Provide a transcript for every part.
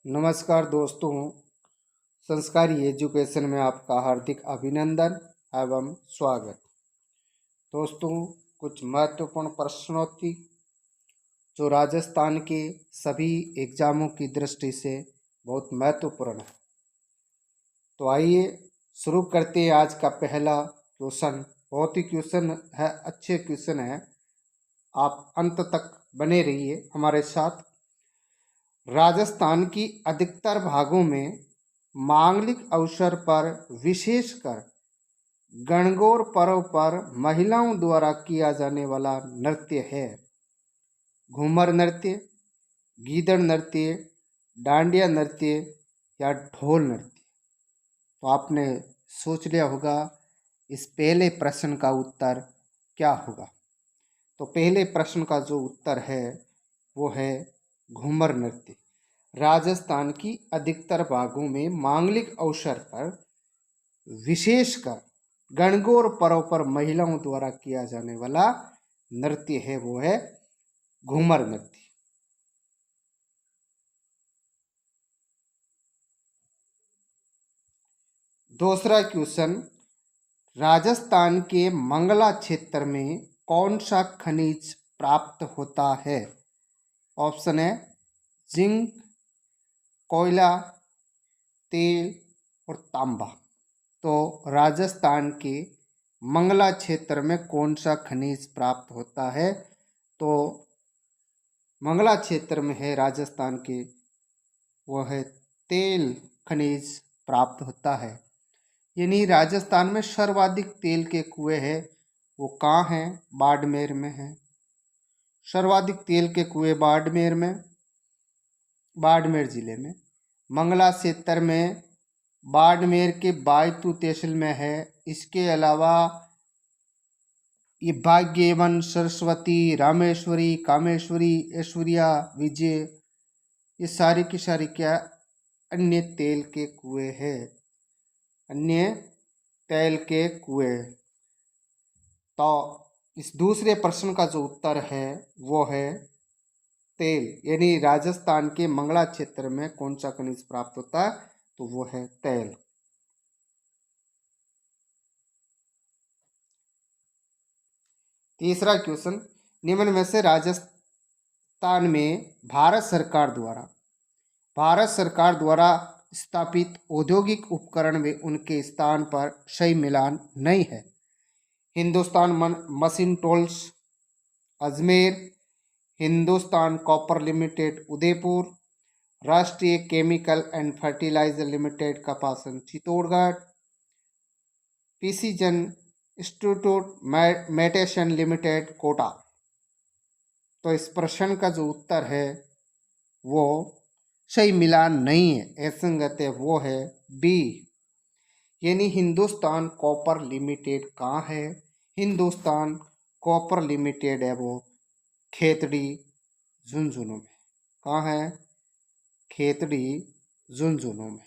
नमस्कार दोस्तों, संस्कारी एजुकेशन में आपका हार्दिक अभिनंदन एवं स्वागत। दोस्तों, कुछ महत्वपूर्ण प्रश्नोत्तरी जो राजस्थान के सभी एग्जामों की दृष्टि से बहुत महत्वपूर्ण है। तो आइए शुरू करते हैं आज का पहला क्वेश्चन। बहुत ही क्वेश्चन है, अच्छे क्वेश्चन है, आप अंत तक बने रहिए हमारे साथ। राजस्थान की अधिकतर भागों में मांगलिक अवसर पर विशेषकर गणगौर पर्व पर महिलाओं द्वारा किया जाने वाला नृत्य है घूमर नृत्य, गीदड़ नृत्य, डांडिया नृत्य या ढोल नृत्य। तो आपने सोच लिया होगा इस पहले प्रश्न का उत्तर क्या होगा। तो पहले प्रश्न का जो उत्तर है वो है घूमर नृत्य। राजस्थान की अधिकतर भागों में मांगलिक अवसर पर विशेषकर गणगौर पर्व पर महिलाओं द्वारा किया जाने वाला नृत्य है वो है घूमर नृत्य। दूसरा क्वेश्चन, राजस्थान के मंगला क्षेत्र में कौन सा खनिज प्राप्त होता है। ऑप्शन है जिंक, कोयला, तेल और तांबा। तो राजस्थान के मंगला क्षेत्र में कौन सा खनिज प्राप्त होता है। तो मंगला क्षेत्र में है राजस्थान के, वो है तेल खनिज प्राप्त होता है। यानी राजस्थान में सर्वाधिक तेल के कुएं हैं वो कहाँ हैं, बाड़मेर में है। सर्वाधिक तेल के कुएं बाड़मेर में, बाड़मेर जिले में। मंगला क्षेत्र में बाड़मेर के बायतू तहसील में है। इसके अलावा ये भाग्यवन, सरस्वती, रामेश्वरी, कामेश्वरी, ऐश्वर्या, विजय, ये सारी की सारी क्या अन्य तेल के कुएं हैं, अन्य तेल के कुएं। तो इस दूसरे प्रश्न का जो उत्तर है वो है तेल। यानी राजस्थान के मंगला क्षेत्र में कौन सा खनिज प्राप्त होता है, तो वो है तेल। तीसरा क्वेश्चन, निम्न में से राजस्थान में भारत सरकार द्वारा स्थापित औद्योगिक उपकरण में उनके स्थान पर सही मिलान नहीं है। Hindustan machine tools Ajmer, Hindustan copper limited Udaipur, Rashtriya chemical and fertilizer limited Kapasan Chittorgarh, precision instrumentation limited Kota. तो इस प्रश्न का जो उत्तर है वो सही मिलान नहीं है, असंगत है, वो है बी। यानी हिंदुस्तान कॉपर लिमिटेड कहाँ है, हिंदुस्तान कॉपर लिमिटेड है वो खेतड़ी झुंझुनू में। कहाँ है, खेतड़ी झुंझुनू में।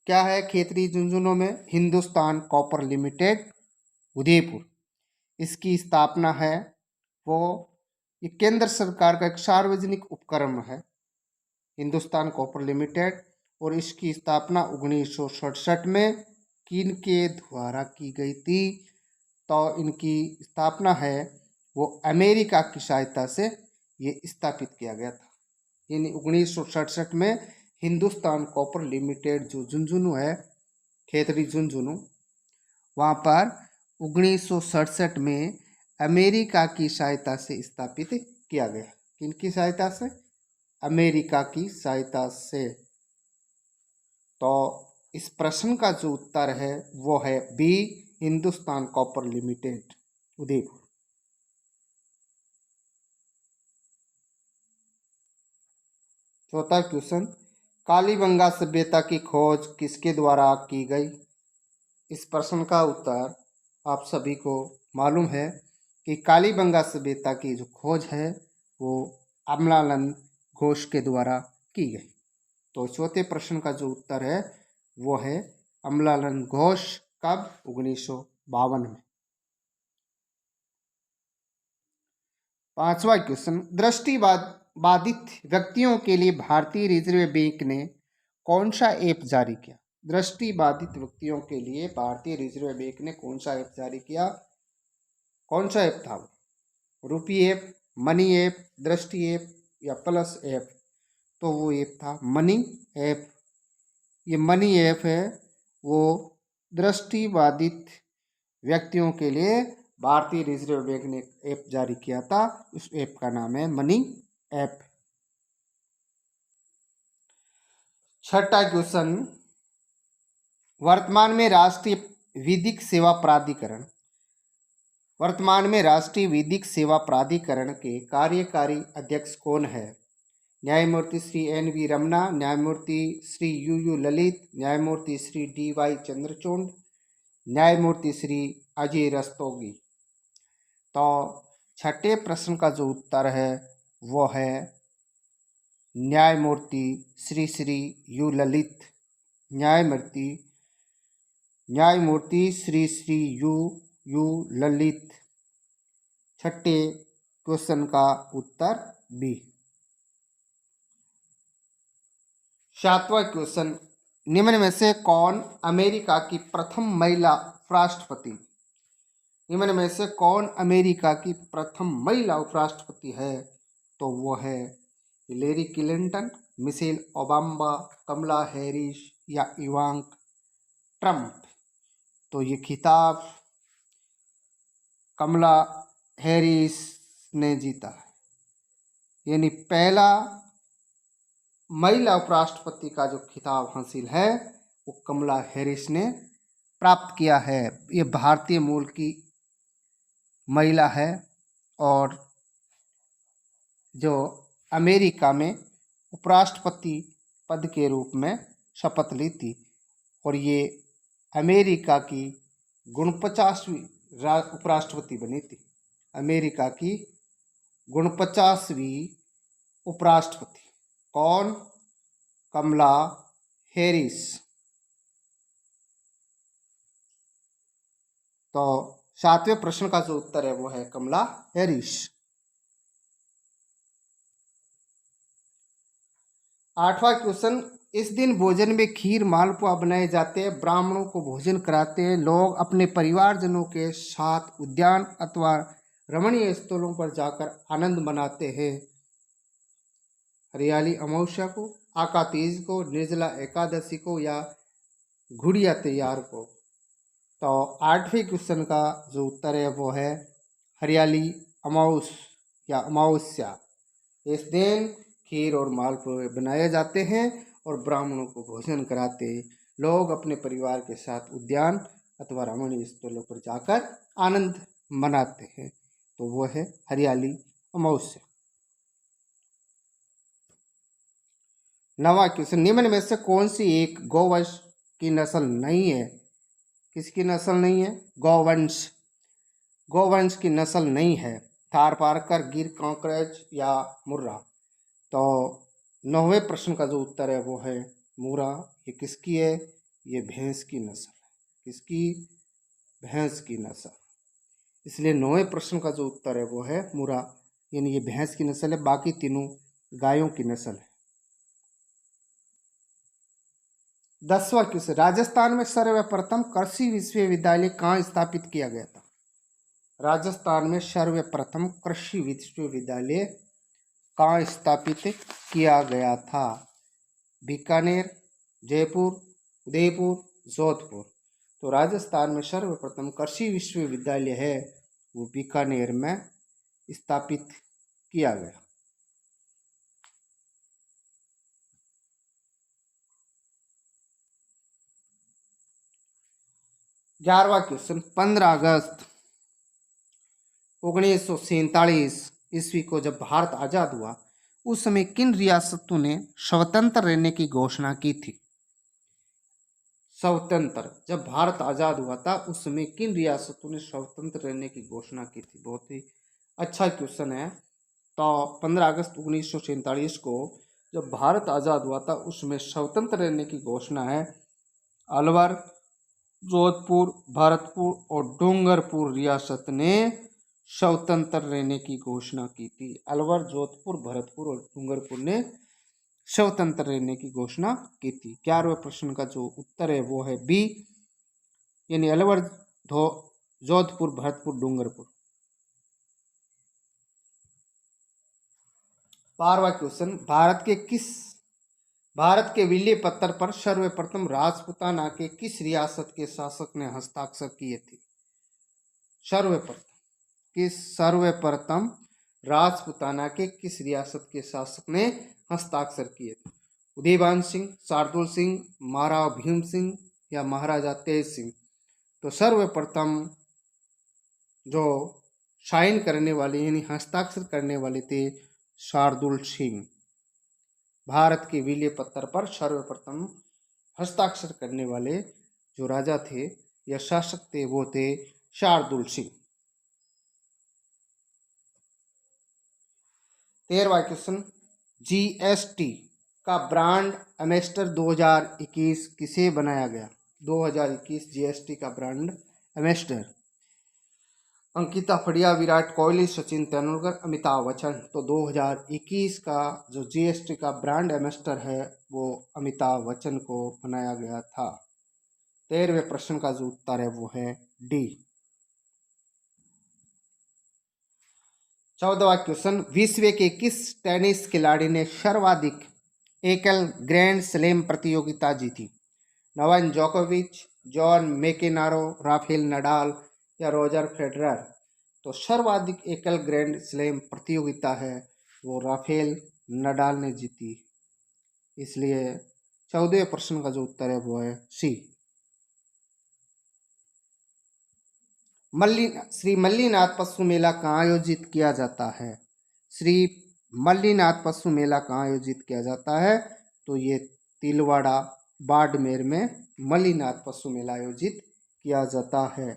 क्या है खेतड़ी झुंझुनू में, हिंदुस्तान कॉपर लिमिटेड उदयपुर। इसकी स्थापना है वो, ये केंद्र सरकार का एक सार्वजनिक उपक्रम है हिंदुस्तान कॉपर लिमिटेड, और इसकी स्थापना 1967 में किन के द्वारा की गई थी। तो इनकी स्थापना है वो अमेरिका की सहायता से ये स्थापित किया गया था। यानी 1967 में हिंदुस्तान कॉपर लिमिटेड जो झुंझुनू है, खेतड़ी झुंझुनू, वहाँ पर 1967 में अमेरिका की सहायता से स्थापित किया गया। किनकी सहायता से, अमेरिका की सहायता से। तो इस प्रश्न का जो उत्तर है वो है B, Hindustan copper limited Udaipur. चौथा क्वेश्चन, कालीबंगा सभ्यता की खोज किसके द्वारा की गई। इस प्रश्न का उत्तर आप सभी को मालूम है कि कालीबंगा सभ्यता की जो खोज है वो अमलालन घोष के द्वारा की गई। तो चौथे प्रश्न का जो उत्तर है वो है अमलालन घोष। कब, 1952 में। पांचवा क्वेश्चन, दृष्टिवाद बाधित व्यक्तियों के लिए भारतीय रिजर्व बैंक ने कौन सा ऐप जारी किया? दृष्टि बाधित व्यक्तियों के लिए भारतीय रिजर्व बैंक ने कौन सा ऐप जारी किया? कौन सा ऐप था वो? रुपी ऐप, मनी ऐप, दृष्टि ऐप या प्लस ऐप? तो वो ऐप था मनी ऐप। ये मनी ऐप है, वो दृष्टि बाधित व्यक्तियों के लिए भारतीय रिजर्व बैंक ने ऐप जारी किया था। उस ऐप का नाम है मनी ऐप। छठा क्वेश्चन, वर्तमान में राष्ट्रीय विधिक सेवा प्राधिकरण के कार्यकारी अध्यक्ष कौन है? न्यायमूर्ति श्री एन.वी. रमना, न्यायमूर्ति श्री यू ललित, न्यायमूर्ति श्री डी.वाई. चंद्रचूड़, न्यायमूर्ति श्री अजय रस्तोगी। तो छठे प्रश्न का जो उत्तर है वो है न्यायमूर्ति श्री यू ललित। न्यायमूर्ति श्री यू ललित। छठे क्वेश्चन का उत्तर बी। सातवां क्वेश्चन, निम्न में से कौन अमेरिका की प्रथम महिला उपराष्ट्रपति? निम्न में से कौन अमेरिका की प्रथम महिला उपराष्ट्रपति है? तो वो है हिलेरी क्लिंटन, मिशेल ओबामा, कमला हैरिस या इवांका ट्रंप। तो ये खिताब कमला हैरिस ने जीता है, यानी पहला महिला उपराष्ट्रपति का जो खिताब हासिल है वो कमला हैरिस ने प्राप्त किया है। ये भारतीय मूल की महिला है और जो अमेरिका में उपराष्ट्रपति पद के रूप में शपथ ली थी और ये अमेरिका की 49वीं उपराष्ट्रपति बनी थी। अमेरिका की 49वीं उपराष्ट्रपति कौन? कमला हैरिस। तो सातवें प्रश्न का जो उत्तर है वो है कमला हैरिस। आठवां क्वेश्चन, इस दिन भोजन में खीर मालपुआ बनाए जाते हैं, ब्राह्मणों को भोजन कराते हैं, लोग अपने परिवारजनों के साथ उद्यान अथवा रमणीय स्थलों पर जाकर आनंद मनाते हैं। हरियाली अमावस्या को, आका तीज को, निर्जला एकादशी को या गुड़िया तैयार को? तो आठवें क्वेश्चन का जो उत्तर है वो है हरियाली अमावस्या। इस दिन खीर और मालपुए बनाए जाते हैं और ब्राह्मणों को भोजन कराते हैं। लोग अपने परिवार के साथ उद्यान अथवा रमणीय स्थलों पर जाकर आनंद मनाते हैं। तो वो है हरियाली अमावस्या। नवा क्वेश्चन, निम्न में से कौन सी एक गौवंश की नस्ल नहीं है? किसकी नस्ल नहीं है? गौवंश की नस्ल नहीं है। थारपारकर, गिर कांकरेज या मुर्रा? तो 9वें प्रश्न का जो उत्तर है वो है मुर्रा। ये किसकी है? ये भैंस की नस्ल है। किसकी? भैंस की नस्ल। इसलिए 9वें प्रश्न का जो उत्तर है वो है मुर्रा, यानी ये भैंस की नस्ल है। बाकी तीनों गायों की नस्ल है। 10वां क्वेश्चन, राजस्थान में सर्वप्रथम कृषि विश्वविद्यालय कहाँ स्थापित किया गया था? राजस्थान में सर्वप्रथम कृषि विश्वविद्यालय कहाँ स्थापित किया गया था? बीकानेर, जयपुर, उदयपुर, जोधपुर? तो राजस्थान में सर्वप्रथम कृषि विश्वविद्यालय है वो बीकानेर में स्थापित किया गया। 11वां क्वेश्चन, 15 अगस्त 1947 ईस्वी को जब भारत आज़ाद हुआ उस समय किन रियासतों ने स्वतंत्र रहने की घोषणा की थी? स्वतंत्र, जब भारत आज़ाद हुआ था उस समय किन रियासतों ने स्वतंत्र रहने की घोषणा की थी? बहुत ही अच्छा क्वेश्चन है। तो 15 अगस्त 1947 को जब भारत आज़ाद हुआ था उसमें स्वतंत्र रहने की घोषणा है अलवर, जोधपुर, भरतपुर और डूंगरपुर रियासत ने स्वतंत्र रहने की घोषणा की थी? अलवर, जोधपुर, भरतपुर और डूंगरपुर ने स्वतंत्र रहने की घोषणा की थी। 11वें प्रश्न का जो उत्तर है वो है बी, यानी अलवर, जोधपुर, भरतपुर, डूंगरपुर। 12वां क्वेश्चन, भारत के विल्ली पत्थर पर सर्वप्रथम राजपूताना के किस रियासत के शासक ने हस्ताक्षर किए थे? सर्वप्रथम राजपूताना के किस रियासत के शासक ने हस्ताक्षर किए थे? उदयभान सिंह, शार्दुल सिंह, महाराजा भीम सिंह या महाराजा तेज सिंह? तो सर्वप्रथम जो साइन करने वाले यानी हस्ताक्षर करने वाले थे शार्दुल सिंह। भारत के विल्य पत्थर पर सर्वप्रथम हस्ताक्षर करने वाले जो राजा थे या शासक थे वो थे शार्दुल सिंह। 13वां क्वेश्चन, जीएसटी का ब्रांड एम्बेसडर 2021 किसे बनाया गया? 2021 जीएसटी का ब्रांड एम्बेसडर अंकिता फड़िया, विराट कोहली, सचिन तेंदुलकर, अमिताभ बच्चन। तो 2021 का जो जीएसटी का ब्रांड एम्बेसडर है वो अमिताभ बच्चन को बनाया गया था। 13वें प्रश्न का जो उत्तर है वो है डी। 14वां क्वेश्चन, विश्व के किस टेनिस खिलाड़ी ने सर्वाधिक एकल ग्रैंड स्लैम प्रतियोगिता जीती? नोवाक जोकोविच, जॉन मैकेनारो, राफेल नडाल या रोजर फेडरर? तो सर्वाधिक एकल ग्रैंड स्लैम प्रतियोगिता है वो राफेल नडाल ने जीती, इसलिए 14वें प्रश्न का जो उत्तर है वो है सी। श्री मल्लीनाथ पशु मेला कहाँ आयोजित किया जाता है? श्री मल्लीनाथ पशु मेला कहाँ आयोजित किया जाता है? तो ये तिलवाड़ा बाड़मेर में मल्लीनाथ पशु मेला आयोजित किया जाता है।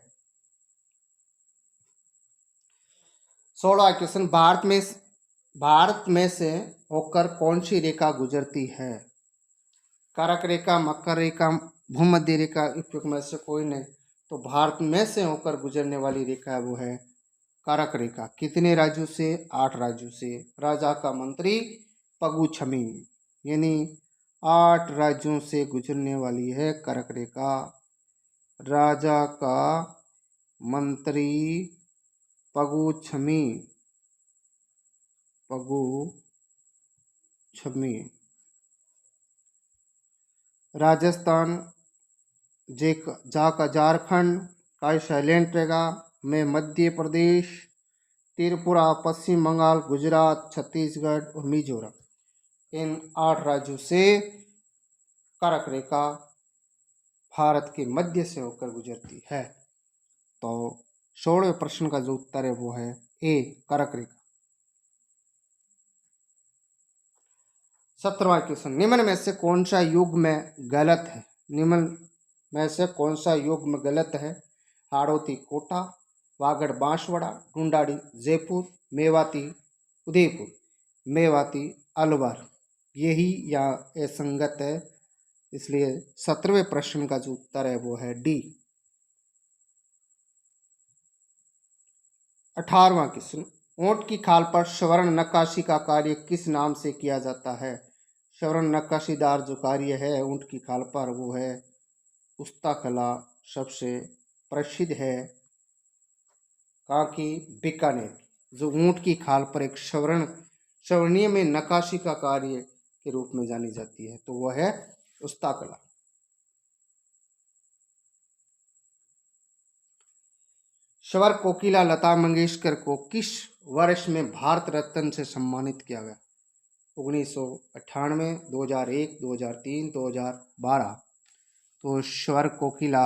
16वां क्वेश्चन, भारत में से होकर कौन सी रेखा गुजरती है? कारक रेखा, मकर रेखा, भूमध्य रेखा, उपयुक्त में से कोई नहीं। तो भारत में से होकर गुजरने वाली रेखा वो है कारक रेखा। कितने राज्यों से? 8 राज्यों से। राजा का मंत्री पगु छमी, यानी 8 राज्यों से गुजरने वाली है कारक रेखा। राजा का मंत्री पगु छमी राजस्थान, झारखंड का साइलेंट रहेगा में मध्य प्रदेश, त्रिपुरा, पश्चिम बंगाल, गुजरात, छत्तीसगढ़ और मिजोरम। इन 8 राज्यों से कारक रेखा भारत के मध्य से होकर गुजरती है। तो 16वें प्रश्न का जो उत्तर है वो है ए, कारक रेखा। 17वां क्वेश्चन, निम्न में से कौन सा युग्म में गलत है? निम्न में से कौन सा युग्म गलत है? हाड़ौती कोटा, वागड़ बांसवाड़ा, ढूंढाड़ी जयपुर, मेवाती उदयपुर, मेवाती अलवर। यही यहाँ असंगत है, इसलिए 17वें प्रश्न का जो उत्तर है वो है डी। 18वां क्वेश्चन, ऊंट की खाल पर स्वर्ण नक्काशी का कार्य किस नाम से किया जाता है? स्वर्ण नक्काशीदार जो कार्य है ऊंट की खाल पर वो है उस्ता कला, सबसे प्रसिद्ध है कहाँ की? बीकानेर। जो ऊंट की खाल पर एक स्वर्णीय में नक्काशी का कार्य के रूप में जानी जाती है तो वह है उस्ता कला। स्वर कोकिला लता मंगेशकर को किस वर्ष में भारत रत्न से सम्मानित किया गया? 1998, 2001, 2003, 2012। तो स्वर कोकिला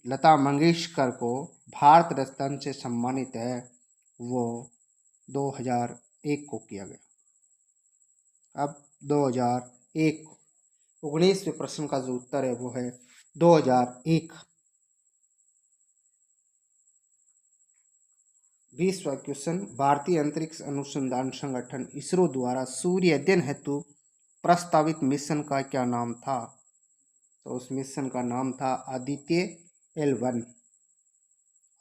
लता मंगेशकर को भारत रत्न से सम्मानित है वो 2001 को किया गया। अब 2001, 19वें प्रश्न का जो उत्तर है वो है 2001। 20वां क्वेश्चन, भारतीय अंतरिक्ष अनुसंधान संगठन इसरो द्वारा सूर्य अध्ययन हेतु प्रस्तावित मिशन का क्या नाम था? तो उस मिशन का नाम था आदित्य L1।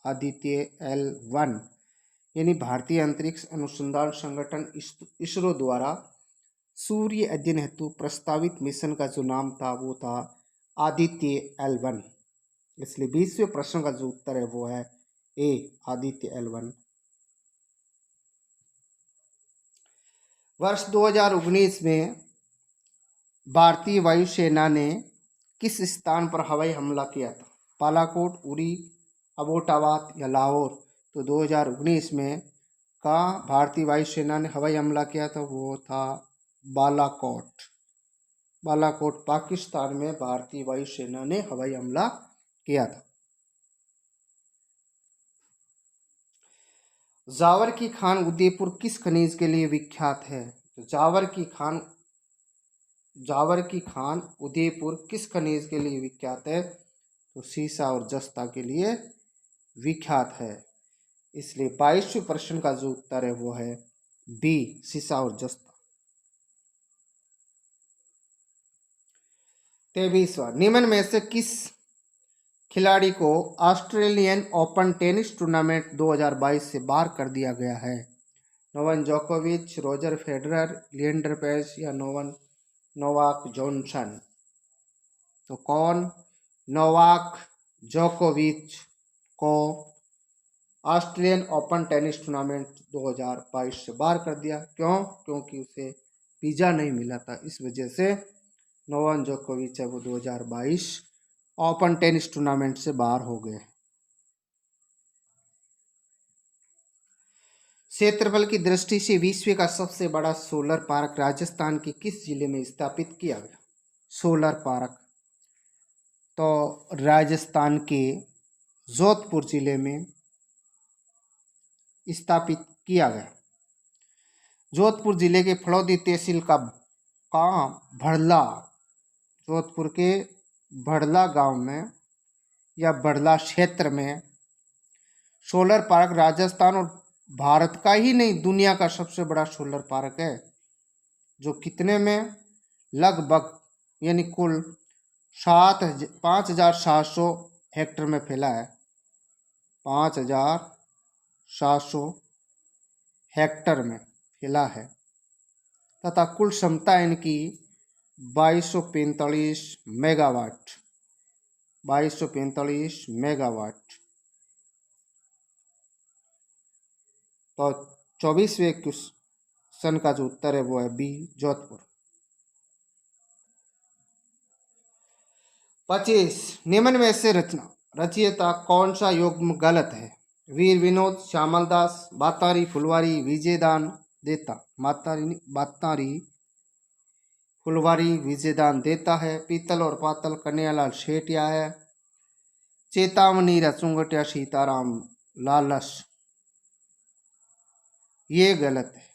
आदित्य L1 यानी भारतीय अंतरिक्ष अनुसंधान संगठन इसरो द्वारा सूर्य अध्ययन हेतु प्रस्तावित मिशन का जो नाम था वो था आदित्य L1। इसलिए 20वें प्रश्न का जो उत्तर है वो है ए, आदित्य L1। वर्ष 2019 में भारतीय वायुसेना ने किस स्थान पर हवाई हमला किया था? बालाकोट, उरी, अबोटाबाद या लाहौर? तो 2019 में कहाँ भारतीय वायुसेना ने हवाई हमला किया था? वो था बालाकोट। बालाकोट पाकिस्तान में भारतीय वायुसेना ने हवाई हमला किया था। जावर की खान उदयपुर किस खनिज के लिए विख्यात है? तो जावर की खान उदयपुर किस खनिज के लिए विख्यात है? तो सीसा और जस्ता के लिए विख्यात है। इसलिए 22वें प्रश्न का जो उत्तर है वो है बी, सीसा और जस्ता। 23वां, निम्न में से किस खिलाड़ी को ऑस्ट्रेलियन ओपन टेनिस टूर्नामेंट 2022 से बाहर कर दिया गया है? नोवाक जोकोविच, रोजर फेडरर, लिएंडर पेस या नोवाक जॉनसन? तो कौन? नोवाक जोकोविच को ऑस्ट्रेलियन ओपन टेनिस टूर्नामेंट 2022 से बाहर कर दिया। क्यों? क्योंकि उसे वीजा नहीं मिला था, इस वजह से नोवाक जोकोविच है वो 2022 ओपन टेनिस टूर्नामेंट से बाहर हो गए। क्षेत्रफल की दृष्टि से विश्व का सबसे बड़ा सोलर पार्क राजस्थान के किस जिले में स्थापित किया गया? सोलर पार्क तो राजस्थान के जोधपुर जिले में स्थापित किया गया। जोधपुर जिले के फड़ौदी तहसील का भड़ला, जोधपुर के भड़ला गांव में या भड़ला क्षेत्र में सोलर पार्क राजस्थान और भारत का ही नहीं दुनिया का सबसे बड़ा सोलर पार्क है, जो कितने में लगभग यानी कुल 5,700 हेक्टेयर में फैला है। 5,700 हेक्टेयर में फैला है तथा कुल क्षमता इनकी 2245 मेगावाट। 2245 मेगावाट। तो 24वें क्वेश्चन का जो उत्तर है वो है बी, जोधपुर। 25, निम्न में से रचयिता कौन सा युग्म गलत है? वीर विनोद, श्यामल दास, बातारी फुलवारी, विजयदान देता? बातारी फुलवारी विजयदान देता है। पीतल और पातल कन्हैयालाल शेटिया है। चेतावनी रचुंगटिया सीताराम लालस? ये गलत है।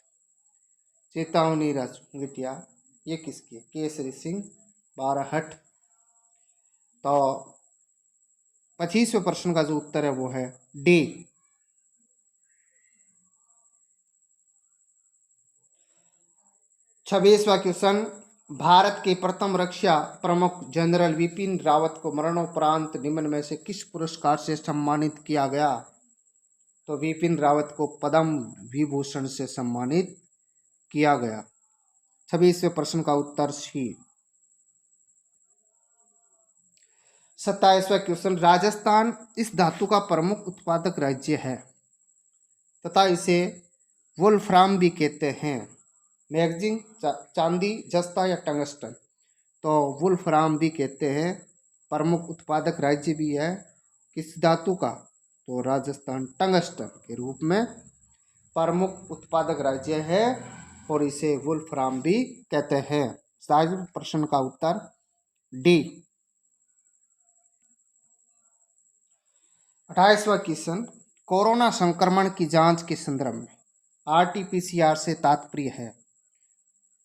चेतावनी रचुंगटिया ये किसकी है? केसरी सिंह बारहट। तो 25वें प्रश्न का जो उत्तर है वो है डी। 26वां क्वेश्चन, भारत के प्रथम रक्षा प्रमुख जनरल विपिन रावत को मरणोपरांत निम्न में से किस पुरस्कार से सम्मानित किया गया? तो विपिन रावत को पद्म विभूषण से सम्मानित किया गया। 26वें प्रश्न का उत्तर सी। 27वां क्वेश्चन, राजस्थान इस धातु का प्रमुख उत्पादक राज्य है तथा इसे वोल्फ्राम भी कहते हैं। मैगजीन, चांदी, जस्ता या टंगस्टन? तो वोल्फ्राम भी कहते हैं। प्रमुख उत्पादक राज्य भी है किस धातु का? तो राजस्थान टंगस्टन के रूप में प्रमुख उत्पादक राज्य है और इसे वोल्फ्राम भी कहते हैं। 27वें प्रश्न का उत्तर डी। 28वां क्वेश्चन, कोरोना संक्रमण की जांच के संदर्भ में RT-PCR से तात्पर्य है?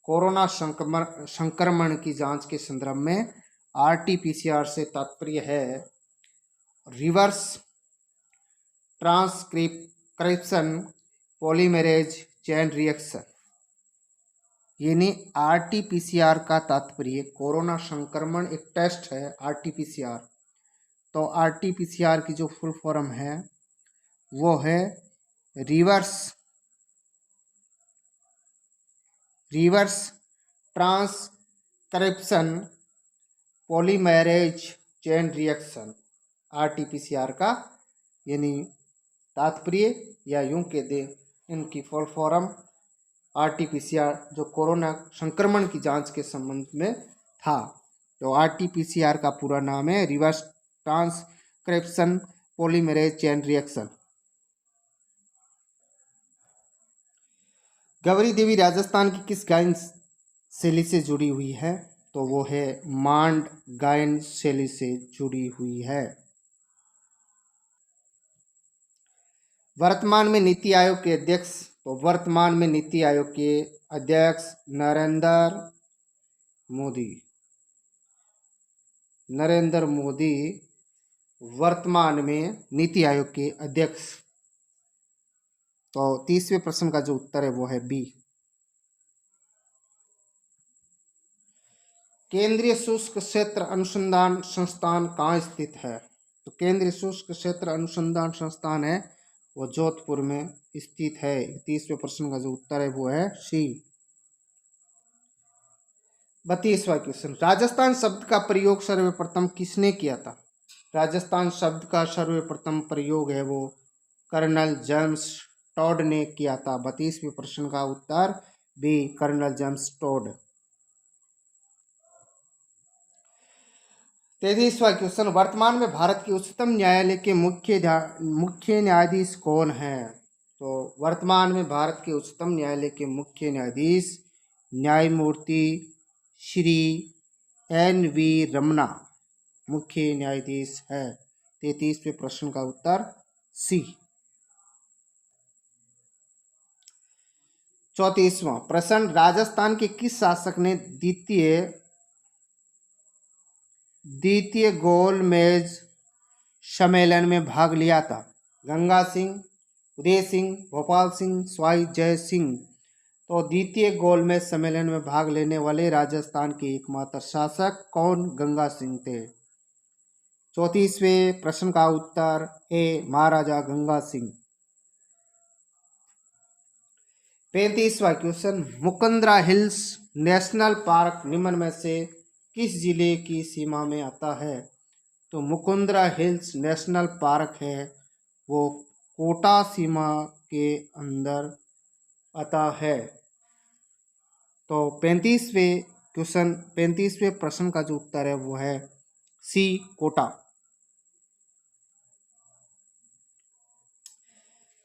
कोरोना संक्रमण की जांच के संदर्भ में RT-PCR से तात्पर्य है reverse transcription polymerase chain reaction. यानी RT-PCR का तात्पर्य कोरोना संक्रमण एक टेस्ट है RT-PCR। तो RT-PCR की जो फुल फॉर्म है वो है reverse reverse transcription polymerase chain reaction, RTPCR का यानी तात्पर्य या यूं कह दें इनकी फुल फॉर्म आरटीपीसीआर जो कोरोना संक्रमण की जांच के संबंध में था। तो आरटीपीसीआर का पूरा नाम है reverse transcription polymerase chain reaction. Gauri Devi Rajasthan की किस गायन शैली से जुड़ी हुई है? तो वो है मांड गायन शैली से जुड़ी हुई है। वर्तमान में नीति आयोग के अध्यक्ष, तो वर्तमान में नीति आयोग के अध्यक्ष नरेंद्र मोदी वर्तमान में नीति आयोग के अध्यक्ष। तो 30वें प्रश्न का जो उत्तर है वो है बी। केंद्रीय शुष्क क्षेत्र अनुसंधान संस्थान कहाँ स्थित है? तो केंद्रीय शुष्क क्षेत्र अनुसंधान संस्थान है वो जोधपुर में स्थित है। 30वें प्रश्न का जो उत्तर है वो है सी। 32वां क्वेश्चन, राजस्थान शब्द का प्रयोग सर्वप्रथम किसने किया था? राजस्थान शब्द का सर्वप्रथम प्रयोग है वो कर्नल जेम्स टॉड ने किया था। 32वें प्रश्न का उत्तर बी, कर्नल जेम्स टॉड। 33वां क्वेश्चन, वर्तमान में भारत के उच्चतम न्यायालय के मुख्य न्यायाधीश कौन है? तो वर्तमान में भारत के उच्चतम न्यायालय के मुख्य न्यायाधीश न्यायमूर्ति श्री एन.वी. रमना मुख्य न्यायाधीश है। 33वें प्रश्न का उत्तर सी। 34वां प्रश्न, राजस्थान के किस शासक ने द्वितीय गोलमेज सम्मेलन में भाग लिया था? गंगा सिंह, उदय सिंह, भोपाल सिंह, स्वाई जय सिंह। तो द्वितीय गोलमेज सम्मेलन में भाग लेने वाले राजस्थान के एकमात्र शासक कौन? गंगा सिंह थे। 34वें प्रश्न का उत्तर ए, महाराजा गंगा सिंह। 35वां question, Mukundra hills national park निम्न में से किस जिले की सीमा में आता है? तो मुकुंदरा हिल्स नेशनल पार्क है वो कोटा सीमा के अंदर आता है। तो 35वें प्रश्न का जो उत्तर है वो है सी, कोटा।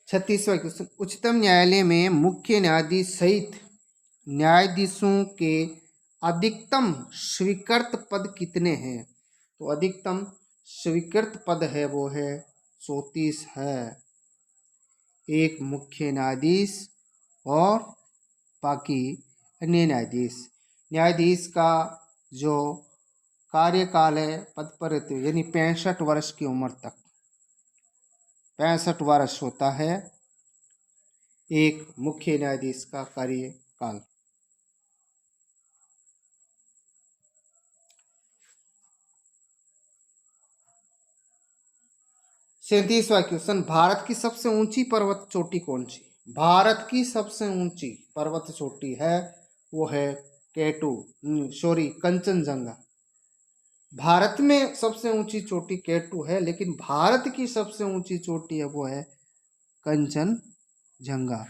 36वां क्वेश्चन, उच्चतम न्यायालय में मुख्य न्यायाधीश सहित न्यायाधीशों के अधिकतम स्वीकृत पद कितने हैं? तो अधिकतम स्वीकृत पद है वो है 34 है। एक मुख्य न्यायाधीश और बाकी अन्य न्यायाधीश का जो कार्यकाल है पद पर रहते हुए यानी 65 वर्ष की उम्र तक, 65 वर्ष होता है एक मुख्य न्यायाधीश का कार्यकाल। 37वां क्वेश्चन, भारत की सबसे ऊंची पर्वत चोटी कौन सी? भारत की सबसे ऊंची पर्वत चोटी है वो है कंचनजंगा। भारत में सबसे ऊंची चोटी केटू है, लेकिन भारत की सबसे ऊंची चोटी है वो है कंचनजंगा।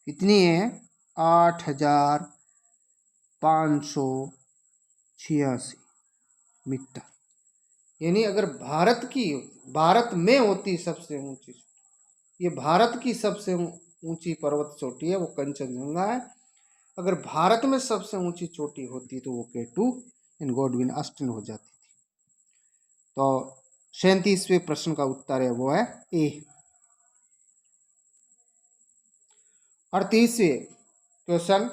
कितनी है? 8,586 मीटर। यानी अगर भारत में होती सबसे ऊंची, ये भारत की सबसे ऊंची पर्वत चोटी है वो कंचनजंगा है। अगर भारत में सबसे ऊंची चोटी होती तो वो केटू इन गॉडविन ऑस्टिन हो जाती थी। तो 37वें प्रश्न का उत्तर है वो है ए। 38वें क्वेश्चन,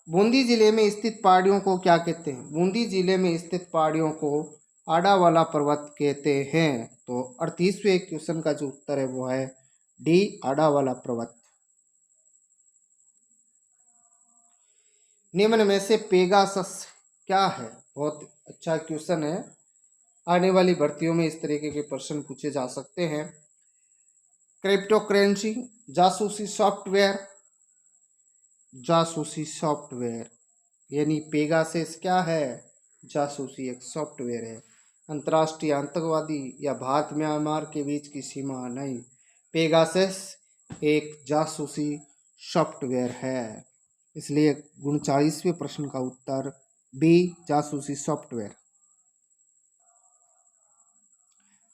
बूंदी जिले में स्थित पहाड़ियों को क्या कहते हैं? बूंदी जिले में स्थित पहाड़ियों को आडावाला पर्वत कहते हैं। तो 38वें क्वेश्चन का जो उत्तर है वो है डी, आडावाला पर्वत। निम्न में से पेगासस क्या है? बहुत अच्छा क्वेश्चन है, आने वाली भर्तियों में इस तरीके के प्रश्न पूछे जा सकते हैं। क्रिप्टो करेंसी, जासूसी सॉफ्टवेयर, जासूसी सॉफ्टवेयर यानी पेगासस क्या है, जासूसी एक सॉफ्टवेयर है। अंतर्राष्ट्रीय आतंकवादी या भारत म्यांमार के बीच की सीमा नहीं, पेगासस एक जासूसी सॉफ्टवेयर है। इसलिए 39वें प्रश्न का उत्तर बी, जासूसी सॉफ्टवेयर।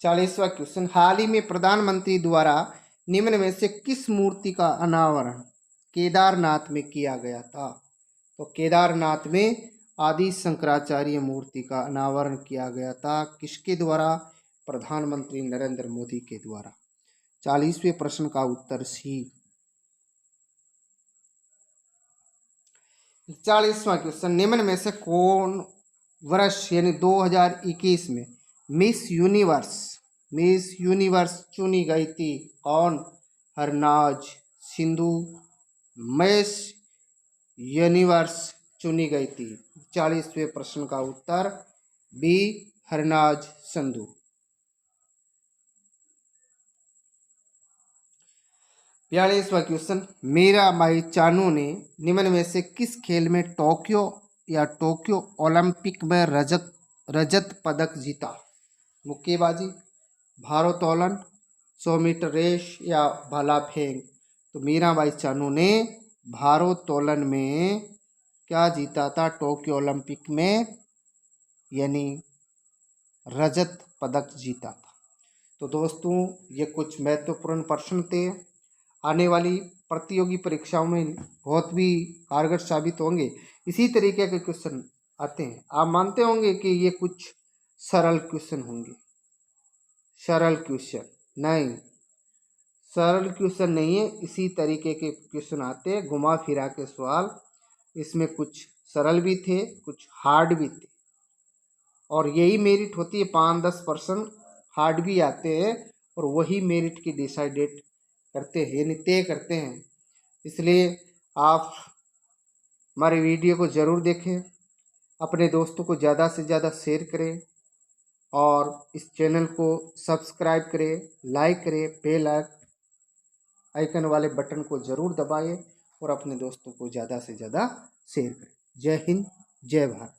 40वां क्वेश्चन, हाल ही में प्रधानमंत्री द्वारा निम्न में से किस मूर्ति का अनावरण केदारनाथ में किया गया था? तो केदारनाथ में आदि शंकराचार्य मूर्ति का अनावरण किया गया था। किसके द्वारा? प्रधानमंत्री नरेंद्र मोदी के द्वारा। 40वें प्रश्न का उत्तर सी। 41वां क्वेश्चन, निम्न में से कौन वर्ष यानी 2021 में मिस यूनिवर्स चुनी गई थी? कौन? हरनाज सिंधु मिस यूनिवर्स चुनी गई थी। 40वें प्रश्न का उत्तर बी, हरनाज संधू। 42वां क्वेश्चन, मीराबाई चानू ने निम्न में से किस खेल में टोक्यो ओलंपिक में रजत पदक जीता? मुक्केबाजी, भारोत्तोलन, 100 मीटर रेस या भाला फेंक? तो मीराबाई चानू ने भारोत्तोलन में क्या जीता था? टोक्यो ओलंपिक में यानी रजत पदक जीता था। तो दोस्तों ये कुछ महत्वपूर्ण प्रश्न थे, आने वाली प्रतियोगी परीक्षाओं में बहुत भी कारगर साबित होंगे। इसी तरीके के क्वेश्चन आते हैं। आप मानते होंगे कि ये कुछ सरल क्वेश्चन होंगे। सरल क्वेश्चन नहीं, सरल क्वेश्चन नहीं है, इसी तरीके के क्वेश्चन आते हैं, घुमा फिरा के सवाल। इसमें कुछ सरल भी थे, कुछ हार्ड भी थे, और यही मेरिट होती है। 5-10% हार्ड भी आते हैं और वही मेरिट की डिसाइडेड करते हैं यानी तय करते हैं। इसलिए आप हमारे वीडियो को ज़रूर देखें, अपने दोस्तों को ज़्यादा से ज़्यादा शेयर करें और इस चैनल को सब्सक्राइब करें, लाइक करें, बेल आइकन वाले बटन को ज़रूर दबाएं और अपने दोस्तों को ज़्यादा से ज़्यादा शेयर करें। जय हिंद, जय भारत।